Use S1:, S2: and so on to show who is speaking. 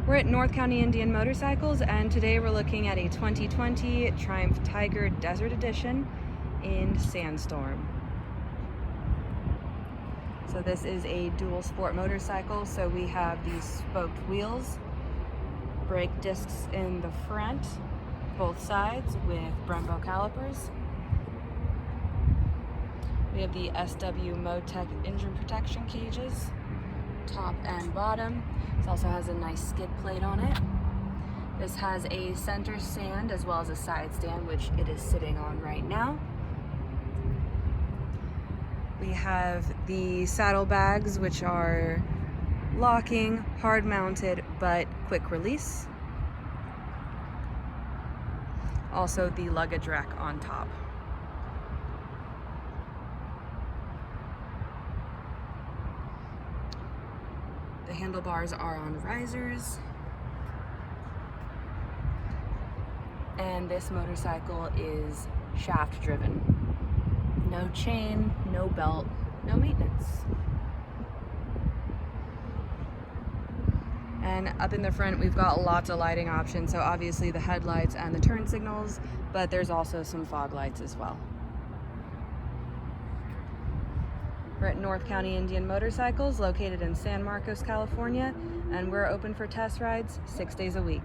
S1: We're at North County Indian Motorcycles, and today we're looking at a 2020 Triumph Tiger Desert Edition in Sandstorm. So this is a dual sport motorcycle, so we have these spoked wheels, brake discs in the front, both sides with Brembo calipers. We have the SW Motec engine protection cages, top and bottom. This also has a nice skid plate on it. This has a center stand as well as a side stand, which it is sitting on right now. We have the saddlebags, which are locking, hard mounted, but quick release. Also the luggage rack on top. The handlebars are on risers. And this motorcycle is shaft driven. No chain, no belt, no maintenance. And up in the front, we've got lots of lighting options. So obviously the headlights and the turn signals, but there's also some fog lights as well. We're at North County Indian Motorcycles, located in San Marcos, California, and we're open for test rides 6 days a week.